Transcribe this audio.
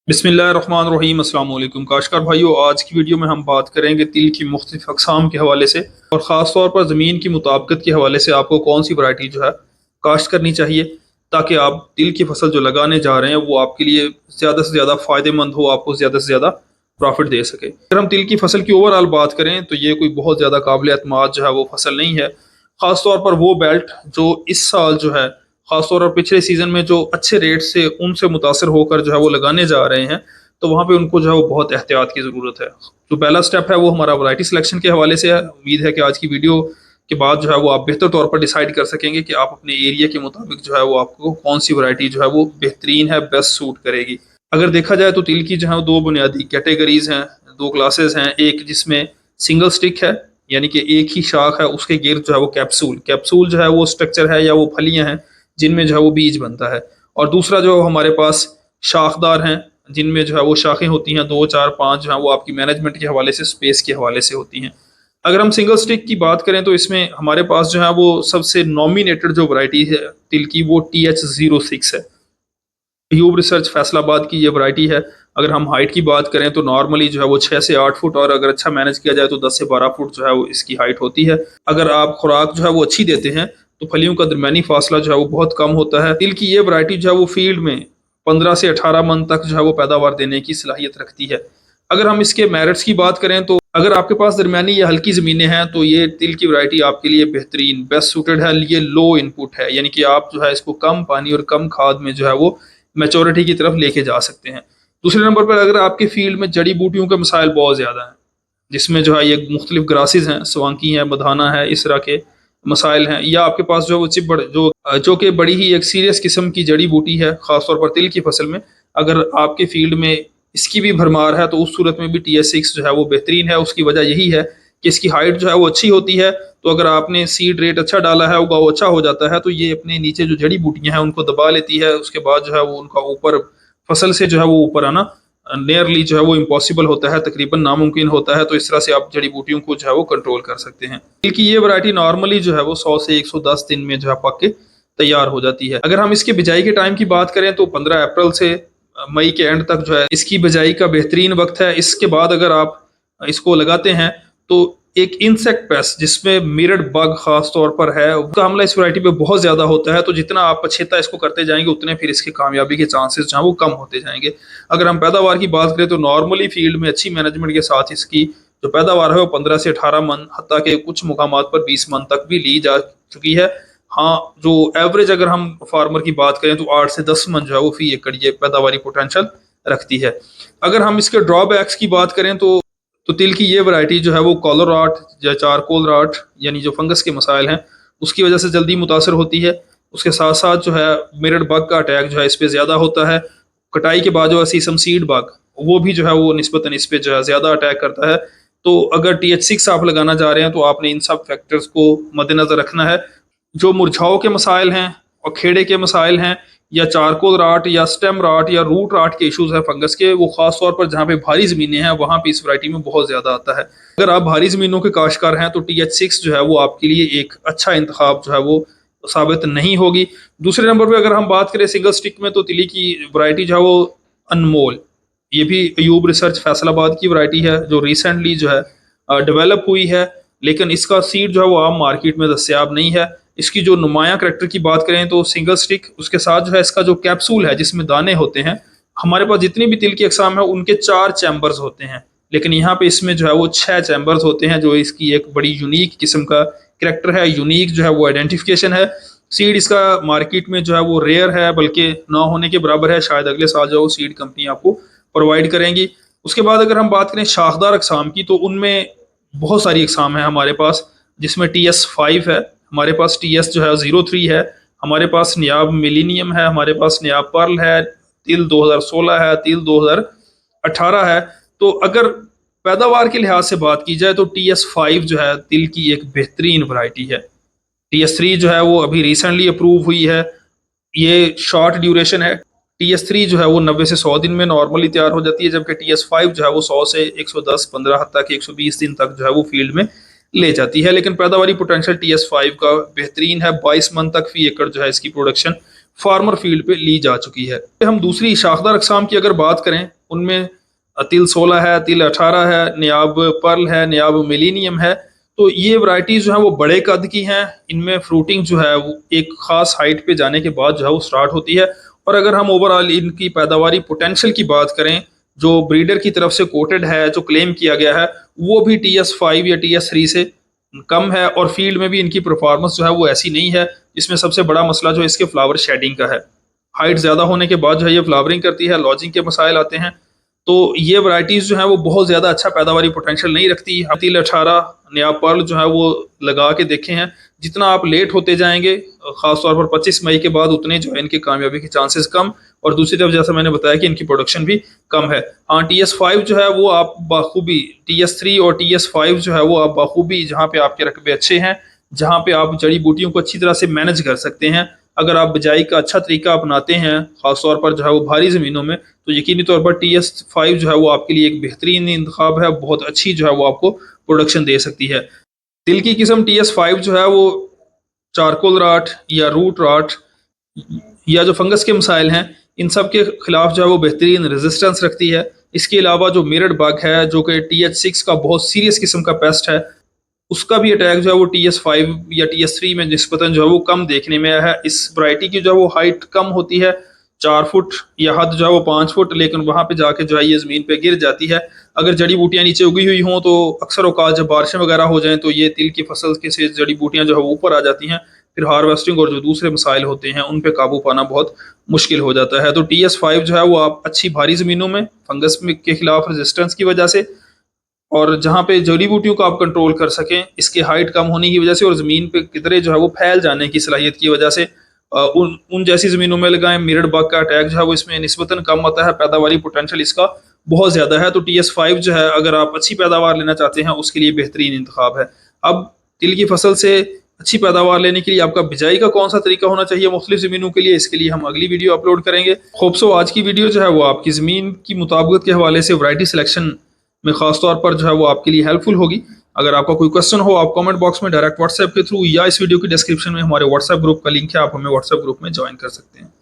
बिस्मिल्लाहिर्रहमानिर्रहीम अस्सलाम वालेकुम काशकार भाइयों। आज की वीडियो में हम बात करेंगे तिल की मुख्तलिफ अक़साम के हवाले से और ख़ास तौर पर ज़मीन की मुताबिकत के हवाले से आपको कौन सी वैरायटी जो है काश्त करनी चाहिए ताकि आप तिल की फसल जो लगाने जा रहे हैं वो आपके लिए ज़्यादा से ज़्यादा फ़ायदेमंद हो, आपको ज़्यादा से ज़्यादा प्रॉफिट दे सके। अगर हम तिल की फसल की ओवरऑल बात करें तो ये कोई बहुत ज़्यादा काबिल एतमाद जो है वो फसल नहीं है। ख़ास तौर पर वो बेल्ट जो इस साल जो है खासतौर पर पिछले सीजन में जो अच्छे रेट से उनसे मुतासर होकर जो है वो लगाने जा रहे हैं, तो वहाँ पे उनको जो है वो बहुत एहतियात की ज़रूरत है। जो पहला स्टेप है वो हमारा वैरायटी सिलेक्शन के हवाले से है। उम्मीद है कि आज की वीडियो के बाद जो है वो आप बेहतर तौर पर डिसाइड कर सकेंगे कि आप अपने एरिया के मुताबिक जो है वो आपको कौन सी वैरायटी जो है वो बेहतरीन है, बेस्ट सूट करेगी। अगर देखा जाए तो तिल की जो है दो बुनियादी कैटेगरीज हैं, दो क्लासेस हैं। एक जिसमें सिंगल स्टिक है, यानी कि एक ही शाख है, उसके गिर्द जो है वो कैप्सूल कैप्सूल जो है वो स्ट्रक्चर है या वो फलियां हैं जिनमें जो है वो बीज बनता है। और दूसरा जो हमारे पास शाखदार हैं, जिनमें जो है वो शाखें होती हैं, दो चार पांच, जो है वो आपकी मैनेजमेंट के हवाले से, स्पेस के हवाले से होती हैं। अगर हम सिंगल स्टिक की बात करें तो इसमें हमारे पास जो है वो सबसे नॉमिनेटेड जो वैरायटी है तिल की वो TH06 है। ह्यूब रिसर्च फैसलाबाद की ये वैरायटी है। अगर हम हाइट की बात करें तो नॉर्मली जो है वो 6 से 8 फुट, और अगर अच्छा मैनेज किया जाए तो 10 से 12 फुट जो है वो इसकी हाइट होती है। अगर आप खुराक जो है वो अच्छी देते हैं तो फलियों का दरमियानी फासला जो है वो बहुत कम होता है। तिल की ये वैरायटी जो है वो फील्ड में 15 से 18 मन तक जो है वो पैदावार देने की सलाहियत रखती है। अगर हम इसके मेरिट्स की बात करें तो अगर आपके पास दरमियानी या हल्की ज़मीनें हैं तो ये तिल की वैरायटी आपके लिए बेहतरीन बेस्ट सूटेड है। ये लो इनपुट है, यानी कि आप जो है इसको कम पानी और कम खाद में जो है वो मैच्योरिटी की तरफ लेके जा सकते हैं। दूसरे नंबर पर अगर आपके फील्ड में जड़ी बूटियों के मसाइल बहुत ज़्यादा हैं, जिसमें जो है ये मुख्तलिफ ग्रासेस हैं, स्वांकी है, मधाना है, इस तरह के मसाइल हैं, या आपके पास जो वो चिबड़ जो कि बड़ी ही एक सीरियस किस्म की जड़ी बूटी है ख़ासतौर पर तिल की फसल में, अगर आपके फील्ड में इसकी भी भरमार है तो उस सूरत में भी TH6 जो है वो बेहतरीन है। उसकी वजह यही है कि इसकी हाइट जो है वो अच्छी होती है। तो अगर आपने सीड रेट अच्छा डाला है, उगाव अच्छा हो जाता है, तो ये अपने नीचे जो जड़ी बूटियां हैं उनको दबा लेती है। उसके बाद जो है वो उनका ऊपर फसल से जो है वो ऊपर आना नियरली जो है वो इम्पॉसिबल होता है, तकरीबन नामुमकिन होता है। तो इस तरह से आप जड़ी बूटियों को जो है वो कंट्रोल कर सकते हैं। तिल की ये वैरायटी नॉर्मली जो है वो 100 से 110 दिन में जो है पक के तैयार हो जाती है। अगर हम इसके बिजाई के टाइम की बात करें तो 15 अप्रैल से मई के एंड तक जो है इसकी बिजाई का बेहतरीन वक्त है। इसके बाद अगर आप इसको लगाते हैं तो एक इंसेक्ट पेस्ट जिसमें मिरड बग खास तौर पर है, उसका हमला इस वैरायटी पे बहुत ज़्यादा होता है। तो जितना आप पछेता इसको करते जाएंगे उतने फिर इसकी कामयाबी के चांसेस जो हैं वो कम होते जाएंगे। अगर हम पैदावार की बात करें तो नॉर्मली फील्ड में अच्छी मैनेजमेंट के साथ इसकी जो पैदावार है वो 15 से 18 मन, हत्ता के कुछ मुकामात पर 20 मन तक भी ली जा चुकी है। हाँ, जो एवरेज अगर हम फार्मर की बात करें तो 8 से 10 मन जो है वो फी एकड़ ये पैदावारी पोटेंशियल रखती है। अगर हम इसके ड्रॉबैक्स की बात करें तो तिल की ये वैरायटी जो है वो कॉलर राट या चारकोल राट, यानी जो फंगस के मसाइल हैं, उसकी वजह से जल्दी मुतासर होती है। उसके साथ साथ जो है मिरड बग का अटैक जो है इस पे ज़्यादा होता है। कटाई के बाद जो है सीसम सीड बग, वो भी जो है वो निस्बतन इस पे जो है ज़्यादा अटैक करता है। तो अगर TH6 आप लगाना चाह रहे हैं तो आपने इन सब फैक्टर्स को मद्देनज़र रखना है। जो मुरझाओं के मसाइल हैं और खेड़े के मसाइल हैं, या चारकोल राट या स्टेम राट या रूट राट के इश्यूज हैं फंगस के, वो खास तौर पर जहाँ पे भारी ज़मीनें हैं वहाँ पे इस वैरायटी में बहुत ज़्यादा आता है। अगर आप भारी ज़मीनों के काश्तकार हैं तो TH6 जो है वो आपके लिए एक अच्छा इंतखाब जो है वो साबित नहीं होगी। दूसरे नंबर पे अगर हम बात करें सिंगल स्टिक में तो तिली की वैरायटी जो है वो अनमोल, ये भी अयूब रिसर्च फैसलाबाद की वैरायटी है जो रिसेंटली जो है डेवलप हुई है, लेकिन इसका सीड जो है वो आम मार्केट में दस्तियाब नहीं है। इसकी जो नुमाया करैक्टर की बात करें तो सिंगल स्टिक, उसके साथ जो है इसका जो कैप्सूल है जिसमें दाने होते हैं, हमारे पास जितनी भी तिल की अकसाम है उनके 4 चैम्बर्स होते हैं, लेकिन यहाँ पे इसमें जो है वो 6 चैम्बर्स होते हैं, जो इसकी एक बड़ी यूनिक किस्म का करैक्टर है, यूनिक जो है वो आइडेंटिफिकेशन है। सीड इसका मार्केट में जो है वो रेयर है, बल्कि ना होने के बराबर है। शायद अगले साल जो सीड कंपनी आपको प्रोवाइड करेंगी। उसके बाद अगर हम बात करें शाखदार अकसाम की तो उनमें बहुत सारी अकसाम है हमारे पास, जिसमें TS5 है, हमारे पास TS जो है 03 है, हमारे पास नियाब मिलीनियम है, हमारे पास नियाब पर्ल है, तिल 2016 है, तिल 2018 है। तो अगर पैदावार के लिहाज से बात की जाए तो TS5 जो है तिल की एक बेहतरीन वैरायटी है। TS3 जो है वो अभी रिसेंटली अप्रूव हुई है, ये शॉर्ट ड्यूरेशन है। TS3 जो है वो 90 से 100 दिन में नॉर्मली तैयार हो जाती है, जबकि TS5 जो है वो 100 से 110, 15 हद तक 120 दिन तक जो है वो फील्ड में ले जाती है। लेकिन पैदावारी पोटेंशियल TS5 का बेहतरीन है, 22 मन तक फी एकड़ जो है इसकी प्रोडक्शन फार्मर फील्ड पे ली जा चुकी है। हम दूसरी शाखदार अक़साम की अगर बात करें, उनमें तिल 16 है, तिल 18 है, नायाब पर्ल है, नायाब मिलीनियम है। तो ये वैरायटीज़ जो हैं वो बड़े कद की हैं। इनमें फ्रूटिंग जो है वो एक ख़ास हाइट पे जाने के बाद जो है वो स्टार्ट होती है। और अगर हम ओवरऑल इनकी पैदावारी पोटेंशियल की बात करें, जो ब्रीडर की तरफ से कोटेड है, जो क्लेम किया गया है, वो भी TS5 या TS3 से कम है। और फील्ड में भी इनकी परफॉर्मेंस जो है वो ऐसी नहीं है। इसमें सबसे बड़ा मसला जो है इसके फ्लावर शेडिंग का है। हाइट ज़्यादा होने के बाद जो है ये फ्लावरिंग करती है, लॉजिंग के मसाइल आते हैं। तो ये वैरायटीज़ जो है वो बहुत ज़्यादा अच्छा पैदावारी पोटेंशियल नहीं रखती। तिल 18 नायाब पर्ल जो है वो लगा के देखे हैं, जितना आप लेट होते जाएंगे, ख़ास तौर पर 25 मई के बाद, उतने जो है इनकी कामयाबी के चांसेस कम। और दूसरी तरफ जैसा मैंने बताया कि इनकी प्रोडक्शन भी कम है। हाँ, TS5 जो है वो आप बाखूबी, TS3 और TS5 जो है वो आप बाखूबी, जहाँ पे आपके रकबे अच्छे हैं, जहाँ पे आप जड़ी बूटियों को अच्छी तरह से मैनेज कर सकते हैं, अगर आप बिजाई का अच्छा तरीका अपनाते हैं, ख़ास तौर पर जो है वो भारी ज़मीनों में, तो यकीनी तौर पर TS5 जो है वो आपके लिए एक बेहतरीन इंतखाब है। बहुत अच्छी जो है वो आपको प्रोडक्शन दे सकती है। तिल की किस्म TS5 जो है वो चारकोल राट या रूट राट या जो फंगस के मसाइल हैं, इन सब के खिलाफ जो है वो बेहतरीन रेजिस्टेंस रखती है। इसके अलावा जो मिरड बग है, जो कि TH6 का बहुत सीरियस किस्म का पेस्ट है, उसका भी अटैक जो है वो TS5 या TS3 में निस्बतन जो है वो कम देखने में आया है। इस वैरायटी की जो है वो हाइट कम होती है, 4 फुट या हद जो है वो 5 फुट, लेकिन वहाँ पे जाके जो है ये ज़मीन पे गिर जाती है। अगर जड़ी बूटियाँ नीचे उगी हुई हों तो अक्सर औकात जब बारिशें वगैरह हो जाएँ तो ये तिल की फसल के से जड़ी बूटियाँ जो है वो ऊपर आ जाती हैं। फिर हार्वेस्टिंग और जो दूसरे मसाइल होते हैं उन पे काबू पाना बहुत मुश्किल हो जाता है। तो TS5 जो है वो आप अच्छी भारी ज़मीनों में फंगस के खिलाफ रेजिस्टेंस की वजह से, और जहाँ पे जड़ी बूटियों को आप कंट्रोल कर सकें, इसके हाइट कम होने की वजह से, और ज़मीन पे कितरे जो है वो फैल जाने की सलाहियत की वजह से, उन जैसी ज़मीनों में लगाएं। मिरड बग का अटैक जो है वो इसमें निस्बतन कम आता है, पैदावारी पोटेंशियल इसका बहुत ज़्यादा है। तो TS5 जो है अगर आप अच्छी पैदावार लेना चाहते हैं उसके लिए बेहतरीन इंतखाब है। अब तिल की फसल से अच्छी पैदावार लेने के लिए आपका बिजाई का कौन सा तरीका होना चाहिए मुख्तलिफ ज़मीनों के लिए, इसके लिए हम अगली वीडियो अपलोड करेंगे। खूबसो आज की वीडियो जो है वो आपकी ज़मीन की मुताबिकत के हवाले से वैरायटी सिलेक्शन में ख़ास तौर पर जो है वो आपके लिए हेल्पफुल होगी। अगर आपका कोई क्वेश्चन हो, आप कमेंट बॉक्स में डायरेक्ट व्हाट्सएप के थ्रू या इस वीडियो की डिस्क्रिप्शन में हमारे व्हाट्सएप ग्रुप का लिंक है, आप हमें व्हाट्सएप ग्रुप में ज्वाइन कर सकते हैं।